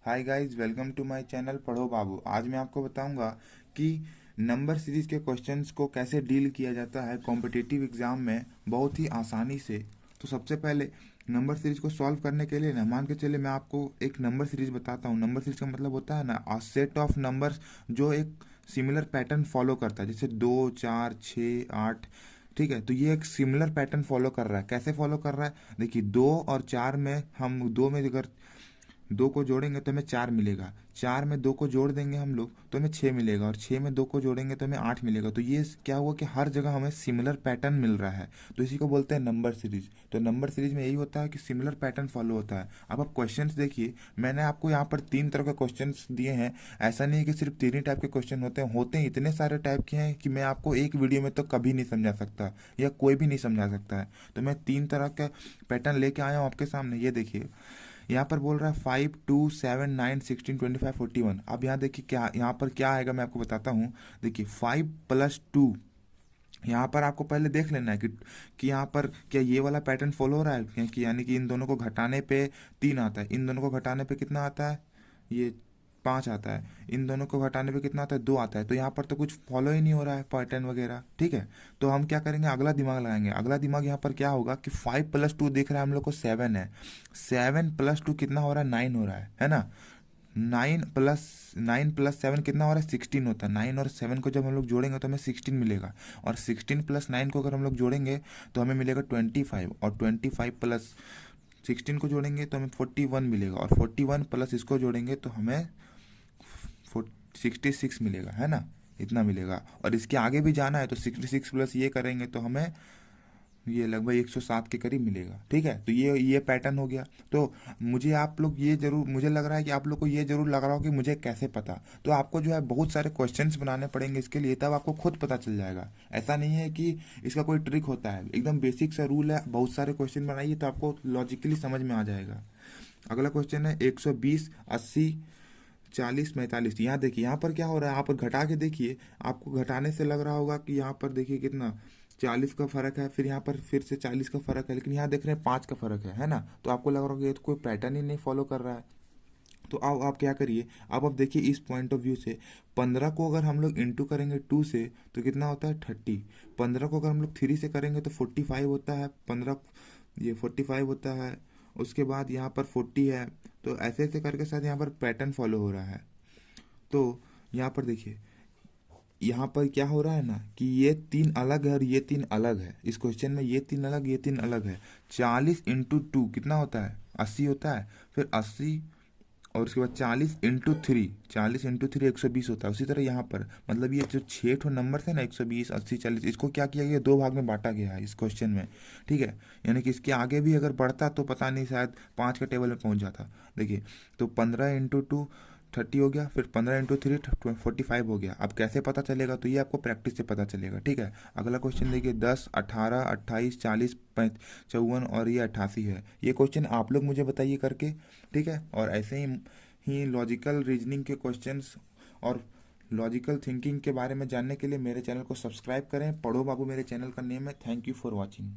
Hi guys, welcome to my channel पढ़ो बाबू। आज मैं आपको बताऊंगा कि नंबर सीरीज के क्वेश्चंस को कैसे डील किया जाता है कॉम्पिटिटिव एग्जाम में बहुत ही आसानी से। तो सबसे पहले नंबर सीरीज को सॉल्व करने के लिए ना मान के चले मैं आपको एक नंबर सीरीज बताता हूँ। नंबर सीरीज का मतलब होता है ना अ सेट ऑफ नंबर्स जो एक सिमिलर पैटर्न फॉलो करता है, जैसे 2 4 6 8। ठीक है, तो ये एक सिमिलर पैटर्न फॉलो कर रहा है। कैसे फॉलो कर रहा है? देखिए, 2 और 4 में हम दो में अगर दो को जोड़ेंगे तो हमें 4 मिलेगा, 4 में 2 को जोड़ देंगे हम लोग तो हमें 6 मिलेगा, और 6 में 2 को जोड़ेंगे तो हमें 8 मिलेगा। तो ये क्या हुआ कि हर जगह हमें सिमिलर पैटर्न मिल रहा है, तो इसी को बोलते हैं नंबर सीरीज। तो नंबर सीरीज में यही होता है कि सिमिलर पैटर्न फॉलो होता है। अब आप क्वेश्चंस देखिए, मैंने आपको यहाँ पर 3 तरह के क्वेश्चंस दिए हैं। ऐसा नहीं है कि सिर्फ 3 ही टाइप के क्वेश्चन होते हैं इतने सारे टाइप के हैं कि मैं आपको एक वीडियो में तो कभी नहीं समझा सकता, या कोई भी नहीं समझा सकता है। तो मैं 3 तरह का पैटर्न लेके आया हूँ आपके सामने। ये देखिए, यहाँ पर बोल रहा है 5 2 7 9 16 25 41। अब यहाँ देखिए क्या यहाँ पर क्या आएगा, मैं आपको बताता हूँ। देखिए 5 + 2, यहाँ पर आपको पहले देख लेना है कि यहाँ पर क्या ये वाला पैटर्न फॉलो हो रहा है कि यानी कि इन दोनों को घटाने पे 3 आता है, इन दोनों को घटाने पे कितना आता है, ये 5 आता है, इन दोनों को घटाने पे कितना आता है, 2 आता है। तो यहाँ पर तो कुछ फॉलो ही नहीं हो रहा है पैटर्न वगैरह। ठीक है, तो हम क्या करेंगे, अगला दिमाग लगाएंगे। अगला दिमाग यहाँ पर क्या होगा कि 5 + 2 दिख रहा है हम लोग को 7 है, 7 + 2 कितना हो रहा है, 9 हो रहा है ना। 9 + 7 कितना हो रहा है, 16 होता है। 9 और 7 को जब हम लोग जोड़ेंगे तो हमें 16 मिलेगा, और 16 + 9 को अगर हम लोग जोड़ेंगे तो हमें मिलेगा 25, और 25 + 16 को जोड़ेंगे तो हमें 41 मिलेगा, और 41 प्लस इसको जोड़ेंगे तो हमें 66 मिलेगा, है ना। इतना मिलेगा, और इसके आगे भी जाना है तो 66 प्लस ये करेंगे तो हमें ये लगभग 107 के करीब मिलेगा। ठीक है, तो ये पैटर्न हो गया। तो मुझे लग रहा है कि आप लोग को ये जरूर लग रहा हो कि मुझे कैसे पता। तो आपको जो है बहुत सारे क्वेश्चंस बनाने पड़ेंगे इसके लिए, तब आपको खुद पता चल जाएगा। ऐसा नहीं है कि इसका कोई ट्रिक होता है, एकदम बेसिक सा रूल है। बहुत सारे क्वेश्चन बनाइए तो आपको लॉजिकली समझ में आ जाएगा। अगला क्वेश्चन है 120 80 40 45। यहाँ देखिए, यहाँ पर क्या हो रहा है, आप घटा के देखिए। आपको घटाने से लग रहा होगा कि यहाँ पर देखिए कितना 40 का फर्क है, फिर यहाँ पर फिर से 40 का फर्क है, लेकिन यहाँ देख रहे हैं 5 का फर्क है ना। तो आपको लग रहा होगा ये तो कोई पैटर्न ही नहीं फॉलो कर रहा है। तो आप क्या करिए, अब देखिए इस पॉइंट ऑफ व्यू से 15 को अगर हम लोग इंटू करेंगे 2 से तो कितना होता है 30। 15 को अगर हम लोग 3 से करेंगे तो 45 होता है। 15 ये 45 होता है। उसके बाद यहाँ पर 40 है। तो ऐसे ऐसे करके साथ यहाँ पर पैटर्न फॉलो हो रहा है। तो यहाँ पर देखिए, यहाँ पर क्या हो रहा है ना कि ये 3 अलग है और ये 3 अलग है। इस क्वेश्चन में ये 3 अलग, ये 3 अलग है। 40 × 2 कितना होता है, 80 होता है। फिर 80, और उसके बाद 40 × 3, 40 × 3 120 होता है। उसी तरह यहाँ पर मतलब ये जो 6 नंबर थे ना, 120 80 40, इसको क्या किया गया, 2 भाग में बांटा गया है इस क्वेश्चन में। ठीक है, यानी कि इसके आगे भी अगर बढ़ता तो पता नहीं, शायद 5 के टेबल में पहुंच जाता। देखिए, तो 15 × 2 30 हो गया, फिर 15 × 3 45 हो गया। अब कैसे पता चलेगा, तो ये आपको प्रैक्टिस से पता चलेगा। ठीक है, अगला क्वेश्चन देखिए 10 18 28 40 54 और ये 88 है। ये क्वेश्चन आप लोग मुझे बताइए करके। ठीक है, और ऐसे ही लॉजिकल रीजनिंग के क्वेश्चंस और लॉजिकल थिंकिंग के बारे में जानने के लिए मेरे चैनल को सब्सक्राइब करें। पढ़ो बाबू मेरे चैनल का नेम है। Thank you for watching.